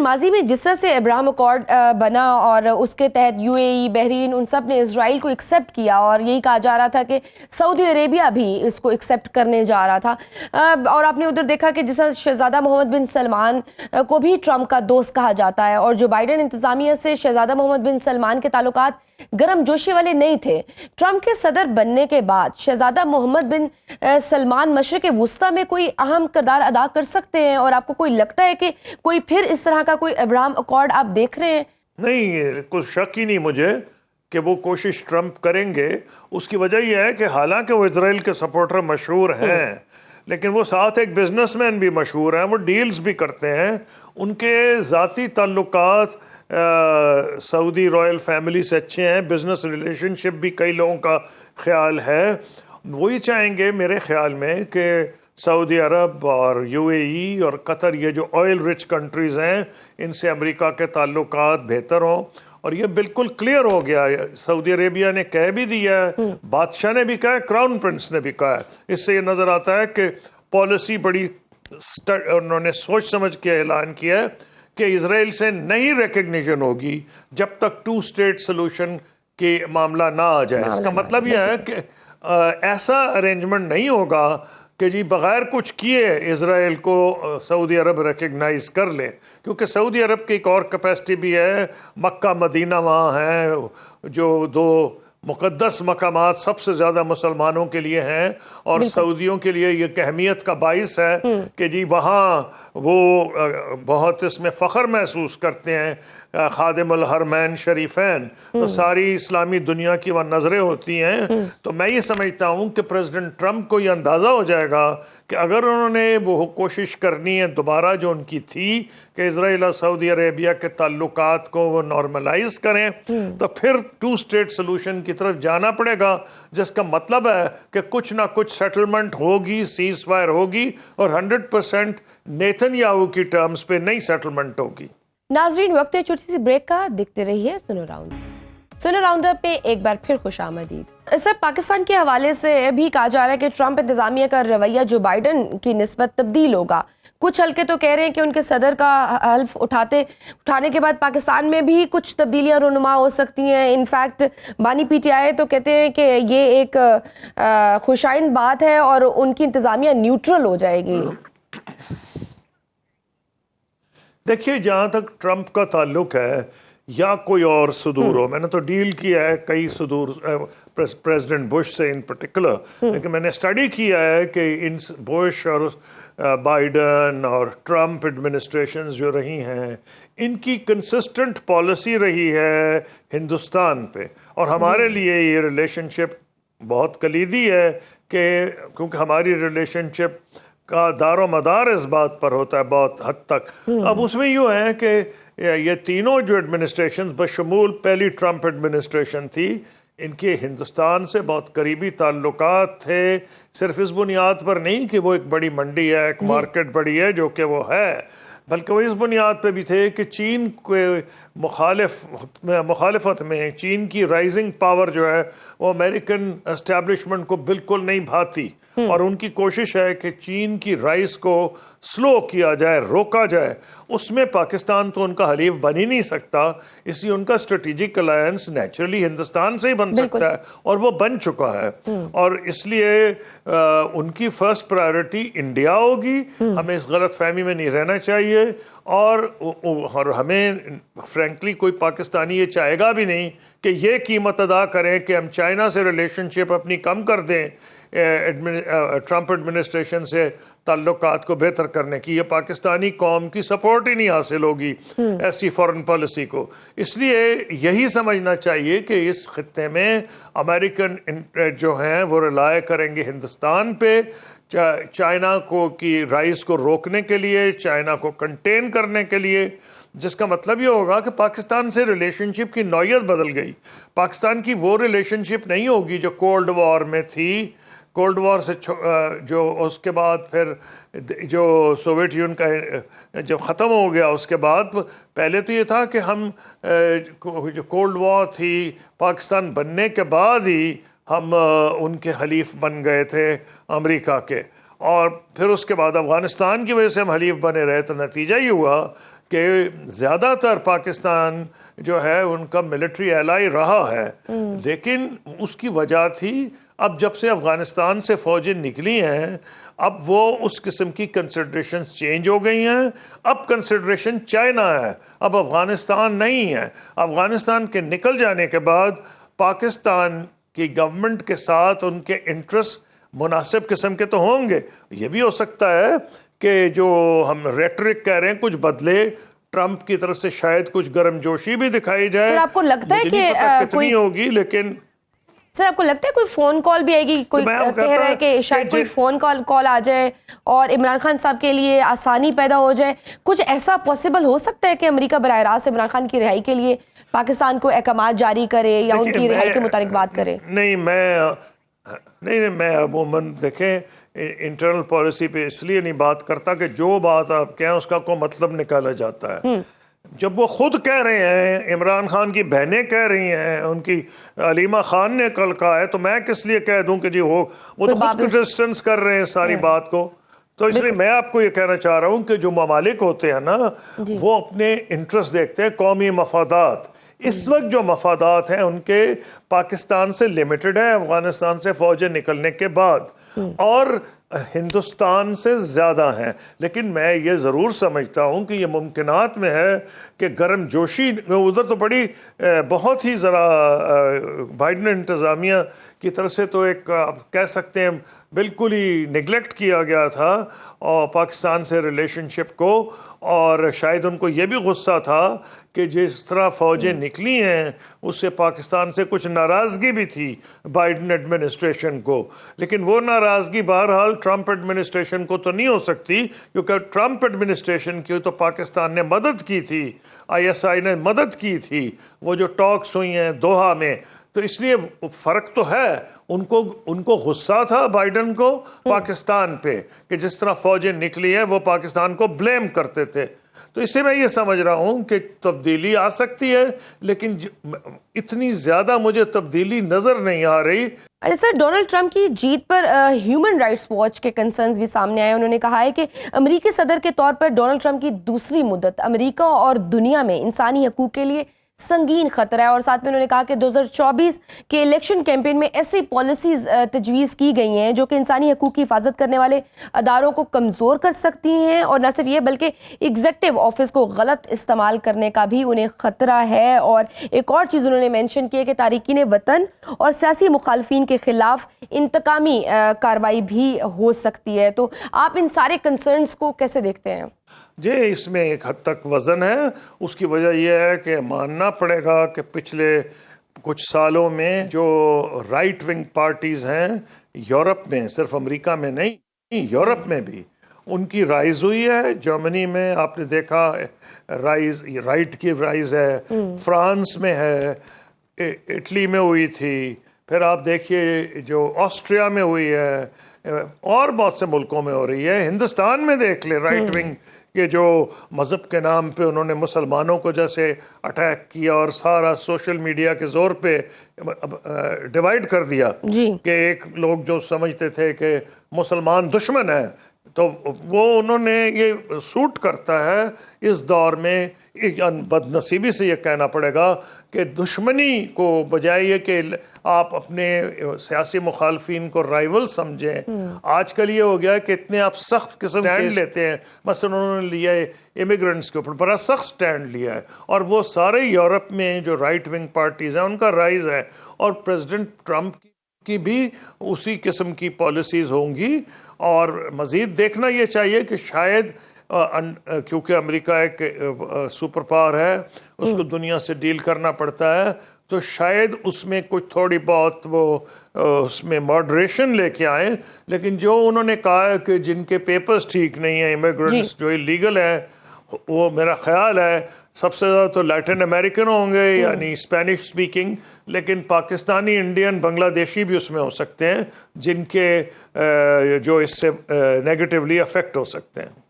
ماضی میں جس طرح سے ابراہم اکارڈ بنا اور اس کے تحت یو اے ای، بحرین، ان سب نے اسرائیل کو ایکسیپٹ کیا اور یہی کہا جا رہا تھا کہ سعودی عربیہ بھی اس کو ایکسیپٹ کرنے جا رہا تھا، اور آپ نے ادھر دیکھا کہ جس طرح شہزادہ محمد بن سلمان کو بھی ٹرمپ کا دوست کہا جاتا ہے، اور جو بائیڈن انتظامیہ سے شہزادہ محمد بن سلمان کے تعلقات گرم جوشی والے نہیں تھے۔ ٹرمپ کے صدر بننے کے بعد شہزادہ محمد بن سلمان مشرق وسطیٰ میں کوئی اہم کردار ادا کر سکتے ہیں، اور آپ کو کوئی لگتا ہے کہ کوئی پھر اس طرح کا کوئی ابراہم اکارڈ آپ دیکھ رہے ہیں؟ نہیں، کچھ شک ہی نہیں مجھے کہ وہ کوشش ٹرمپ کریں گے۔ اس کی وجہ یہ ہے کہ حالانکہ وہ اسرائیل کے سپورٹر مشہور ہیں، لیکن وہ ساتھ ایک بزنس مین بھی مشہور ہیں، وہ ڈیلز بھی کرتے ہیں، ان کے ذاتی تعلقات سعودی رائل فیملی سے اچھے ہیں، بزنس ریلیشن شپ بھی کئی لوگوں کا خیال ہے۔ وہی چاہیں گے میرے خیال میں کہ سعودی عرب اور یو اے ای اور قطر، یہ جو آئل رچ کنٹریز ہیں، ان سے امریکہ کے تعلقات بہتر ہوں، اور یہ بالکل کلیئر ہو گیا ہے۔ سعودی عربیہ نے کہہ بھی دیا ہے، بادشاہ نے بھی کہا ہے، کراؤن پرنس نے بھی کہا ہے۔ اس سے یہ نظر آتا ہے کہ پالیسی بڑی انہوں نے سوچ سمجھ کے اعلان کیا ہے کہ اسرائیل سے نہیں ریکگنیشن ہوگی جب تک 2 اسٹیٹ سلوشن کے معاملہ نہ آ جائے۔ اس کا مطلب یہ ہے کہ ایسا ارینجمنٹ نہیں ہوگا کہ جی بغیر کچھ کیے اسرائیل کو سعودی عرب ریکگنائز کر لے، کیونکہ سعودی عرب کی ایک اور کیپیسٹی بھی ہے، مکہ مدینہ وہاں ہیں، جو 2 مقدس مقامات سب سے زیادہ مسلمانوں کے لیے ہیں، اور سعودیوں کے لیے یہ اہمیت کا باعث ہے کہ جی وہاں وہ بہت اس میں فخر محسوس کرتے ہیں، خادم الحرمین شریفین، تو ساری اسلامی دنیا کی وہ نظریں ہوتی ہیں۔ تو میں یہ سمجھتا ہوں کہ پریزیڈنٹ ٹرمپ کو یہ اندازہ ہو جائے گا کہ اگر انہوں نے وہ کوشش کرنی ہے دوبارہ جو ان کی تھی کہ اسرائیل اور سعودی عربیہ کے تعلقات کو وہ نارملائز کریں، تو پھر 2 اسٹیٹ سلوشن کی طرف جانا پڑے گا، جس کا مطلب ہے کہ کچھ نہ کچھ سیٹلمنٹ ہوگی، سیز فائر ہوگی، اور 100% نیتن یاہو کی ٹرمز پہ نئی سیٹلمنٹ ہوگی۔ ناظرین، وقت ہے چھوٹی سی بریک کا، دیکھتے رہیے سنو راؤنڈ۔ سنو راؤنڈ اپ پہ ایک بار پھر خوش آمدید۔ سر، پاکستان کے حوالے سے بھی کہا جا رہا ہے کہ ٹرمپ انتظامیہ کا رویہ جو بائیڈن کی نسبت تبدیل ہوگا۔ کچھ حلقے تو کہہ رہے ہیں کہ ان کے صدر کا حلف اٹھانے کے بعد پاکستان میں بھی کچھ تبدیلیاں رونما ہو سکتی ہیں۔ انفیکٹ بانی پی ٹی آئی تو کہتے ہیں کہ یہ ایک خوشائند بات ہے اور ان کی انتظامیہ نیوٹرل ہو جائے گی۔ دیکھیے، جہاں تک ٹرمپ کا تعلق ہے یا کوئی اور صدور ہو، میں نے تو ڈیل کیا ہے کئی صدور پریزیڈنٹ بش سے ان پرٹیکولر، لیکن میں نے اسٹڈی کیا ہے کہ ان بش اور بائیڈن اور ٹرمپ ایڈمنسٹریشنز جو رہی ہیں، ان کی کنسسٹنٹ پالیسی رہی ہے ہندوستان پہ، اور ہمارے لیے یہ ریلیشن شپ بہت کلیدی ہے، کہ کیونکہ ہماری ریلیشن شپ کا دار و مدار اس بات پر ہوتا ہے بہت حد تک۔ اب اس میں یوں ہے کہ یہ تینوں جو ایڈمنسٹریشن بشمول پہلی ٹرمپ ایڈمنسٹریشن تھی، ان کے ہندوستان سے بہت قریبی تعلقات تھے، صرف اس بنیاد پر نہیں کہ وہ ایک بڑی منڈی ہے، ایک مارکیٹ بڑی ہے، جو کہ وہ ہے، بلکہ وہ اس بنیاد پہ بھی تھے کہ چین کے مخالفت میں چین کی رائزنگ پاور جو ہے وہ امریکن اسٹیبلشمنٹ کو بالکل نہیں بھاتی، اور ان کی کوشش ہے کہ چین کی رائز کو سلو کیا جائے، روکا جائے۔ اس میں پاکستان تو ان کا حلیف بن ہی نہیں سکتا، اس لیے ان کا اسٹریٹجک الائنس نیچرلی ہندوستان سے ہی بن سکتا ہے، اور وہ بن چکا ہے، اور اس لیے ان کی فرسٹ پرائیورٹی انڈیا ہوگی۔ ہمیں اس غلط فہمی میں نہیں رہنا چاہیے، اور ہمیں فرینکلی کوئی پاکستانی یہ چاہے گا بھی نہیں کہ یہ قیمت ادا کریں کہ ہم چائنا سے ریلیشن شپ اپنی کم کر دیں ٹرمپ ایڈمنسٹریشن سے تعلقات کو بہتر کرنے کی۔ یہ پاکستانی قوم کی سپورٹ ہی نہیں حاصل ہوگی ایسی فارن پالیسی کو۔ اس لیے یہی سمجھنا چاہیے کہ اس خطے میں امریکن جو ہیں وہ رلائے کریں گے ہندوستان پہ، چائنا کو کی رائز کو روکنے کے لیے، چائنا کو کنٹین کرنے کے لیے، جس کا مطلب یہ ہوگا کہ پاکستان سے ریلیشن شپ کی نوعیت بدل گئی۔ پاکستان کی وہ ریلیشن شپ نہیں ہوگی جو کولڈ وار میں تھی۔ کولڈ وار سے جو اس کے بعد پھر جو سوویت یونین کا جب ختم ہو گیا، اس کے بعد پہلے تو یہ تھا کہ ہم جو کولڈ وار تھی پاکستان بننے کے بعد ہی ہم ان کے حلیف بن گئے تھے امریکہ کے، اور پھر اس کے بعد افغانستان کی وجہ سے ہم حلیف بنے رہے، تو نتیجہ یہ ہوا کہ زیادہ تر پاکستان جو ہے ان کا ملٹری ایلائی رہا ہے، لیکن اس کی وجہ تھی اب جب سے افغانستان سے فوجیں نکلی ہیں اب وہ اس قسم کی کنسیڈریشنز چینج ہو گئی ہیں. اب کنسیڈریشن چائنا ہے، اب افغانستان نہیں ہے. افغانستان کے نکل جانے کے بعد پاکستان کی گورنمنٹ کے ساتھ ان کے انٹرسٹ مناسب قسم کے تو ہوں گے. یہ بھی ہو سکتا ہے کہ جو ہم ریٹرک کہہ رہے ہیں کچھ بدلے، ٹرمپ کی طرف سے شاید کچھ گرم جوشی بھی دکھائی جائے. سر آپ کو لگتا ہے کہ کتنی ہوگی، لیکن سر آپ کو لگتا ہے کوئی فون کال بھی آئے گی؟ کوئی کہہ رہا ہے کہ شاید کوئی فون کال آ جائے اور عمران خان صاحب کے لیے آسانی پیدا ہو جائے. کچھ ایسا پاسبل ہو سکتا ہے کہ امریکہ براہ راست عمران خان کی رہائی کے لیے پاکستان کو احکامات جاری کرے یا ان کی رہائی کے متعلق بات کرے؟ نہیں، میں عموماً دیکھیں انٹرنل پالیسی پہ اس لیے نہیں بات کرتا کہ جو بات آپ کہیں اس کا کوئی مطلب نکالا جاتا ہے. جب وہ خود کہہ رہے ہیں، عمران خان کی بہنیں کہہ رہی ہیں، ان کی علیمہ خان نے کل کہا ہے، تو میں کس لیے کہہ دوں کہ جی وہ تو خود ڈسٹنس کر رہے ہیں ساری بات کو. تو اس لیے میں آپ کو یہ کہنا چاہ رہا ہوں کہ جو ممالک ہوتے ہیں نا وہ اپنے انٹرسٹ دیکھتے ہیں، قومی مفادات. اس وقت جو مفادات ہیں ان کے پاکستان سے لمیٹڈ ہے، افغانستان سے فوجیں نکلنے کے بعد، اور ہندوستان سے زیادہ ہیں. لیکن میں یہ ضرور سمجھتا ہوں کہ یہ ممکنات میں ہے کہ گرم جوشی ادھر تو بڑی بہت ہی ذرا بائیڈن انتظامیہ کی طرف سے تو ایک کہہ سکتے ہیں بالکل ہی نگلیکٹ کیا گیا تھا اور پاکستان سے ریلیشن شپ کو، اور شاید ان کو یہ بھی غصہ تھا کہ جس طرح فوجیں نکلی ہیں اس سے پاکستان سے کچھ ناراضگی بھی تھی بائیڈن ایڈمنسٹریشن کو. لیکن وہ ناراضگی بہرحال ٹرمپ ایڈمنسٹریشن کو تو نہیں ہو سکتی، کیونکہ ٹرمپ ایڈمنسٹریشن کی تو پاکستان نے مدد کی تھی، ISI نے مدد کی تھی، وہ جو ٹاکس ہوئی ہیں دوحہ میں. تو اس لیے فرق تو ہے. ان کو غصہ تھا بائیڈن کو پاکستان پہ کہ جس طرح فوجیں نکلی ہیں وہ پاکستان کو بلیم کرتے تھے. تو اس سے میں یہ سمجھ رہا ہوں کہ تبدیلی آ سکتی ہے، لیکن اتنی زیادہ مجھے تبدیلی نظر نہیں آ رہی. سر ڈونلڈ ٹرمپ کی جیت پر ہیومن رائٹس واچ کے کنسرنز بھی سامنے آئے. انہوں نے کہا ہے کہ امریکی صدر کے طور پر ڈونلڈ ٹرمپ کی دوسری مدت امریکہ اور دنیا میں انسانی حقوق کے لیے سنگین خطرہ ہے. اور ساتھ میں انہوں نے کہا کہ 2024 کے الیکشن کیمپین میں ایسی پالیسیز تجویز کی گئی ہیں جو کہ انسانی حقوق کی حفاظت کرنے والے اداروں کو کمزور کر سکتی ہیں، اور نہ صرف یہ بلکہ ایگزیکٹو آفس کو غلط استعمال کرنے کا بھی انہیں خطرہ ہے. اور ایک اور چیز انہوں نے مینشن کی ہے کہ تارکین وطن اور سیاسی مخالفین کے خلاف انتقامی کارروائی بھی ہو سکتی ہے. تو آپ ان سارے کنسرنز کو کیسے دیکھتے ہیں؟ جی اس میں ایک حد تک وزن ہے. اس کی وجہ یہ ہے کہ ماننا پڑے گا کہ پچھلے کچھ سالوں میں جو رائٹ ونگ پارٹیز ہیں یورپ میں، صرف امریکہ میں نہیں یورپ میں بھی ان کی رائز ہوئی ہے. جرمنی میں آپ نے دیکھا رائز، رائٹ کی رائز ہے، فرانس میں ہے، اٹلی میں ہوئی تھی، پھر آپ دیکھیے جو آسٹریا میں ہوئی ہے، اور بہت سے ملکوں میں ہو رہی ہے. ہندوستان میں دیکھ لیں رائٹ ونگ کہ جو مذہب کے نام پہ انہوں نے مسلمانوں کو جیسے اٹیک کیا اور سارا سوشل میڈیا کے زور پہ ڈیوائیڈ کر دیا کہ ایک لوگ جو سمجھتے تھے کہ مسلمان دشمن ہیں، تو وہ انہوں نے یہ سوٹ کرتا ہے اس دور میں. بد نصیبی سے یہ کہنا پڑے گا کہ دشمنی کو بجائے یہ کہ آپ اپنے سیاسی مخالفین کو رائیول سمجھیں، آج کل یہ ہو گیا کہ اتنے آپ سخت قسم سٹینڈ لیتے ہیں. مثلا انہوں نے لیا ہے امیگرنٹس کے اوپر، بڑا سخت سٹینڈ لیا ہے، اور وہ سارے یورپ میں جو رائٹ ونگ پارٹیز ہیں ان کا رائز ہے. اور پریزیڈنٹ ٹرمپ کی بھی اسی قسم کی پالیسیز ہوں گی. اور مزید دیکھنا یہ چاہیے کہ شاید کیونکہ امریکہ ایک سپر پاور ہے، اس کو دنیا سے ڈیل کرنا پڑتا ہے، تو شاید اس میں کچھ تھوڑی بہت وہ اس میں ماڈریشن لے کے آئیں. لیکن جو انہوں نے کہا ہے کہ جن کے پیپرز ٹھیک نہیں ہیں، امیگرنٹس جو لیگل ہیں، وہ میرا خیال ہے سب سے زیادہ تو لیٹن امریکن ہوں گے، یعنی اسپینش سپیکنگ، لیکن پاکستانی، انڈین، بنگلہ دیشی بھی اس میں ہو سکتے ہیں جن کے جو اس سے نیگیٹیولی افیکٹ ہو سکتے ہیں.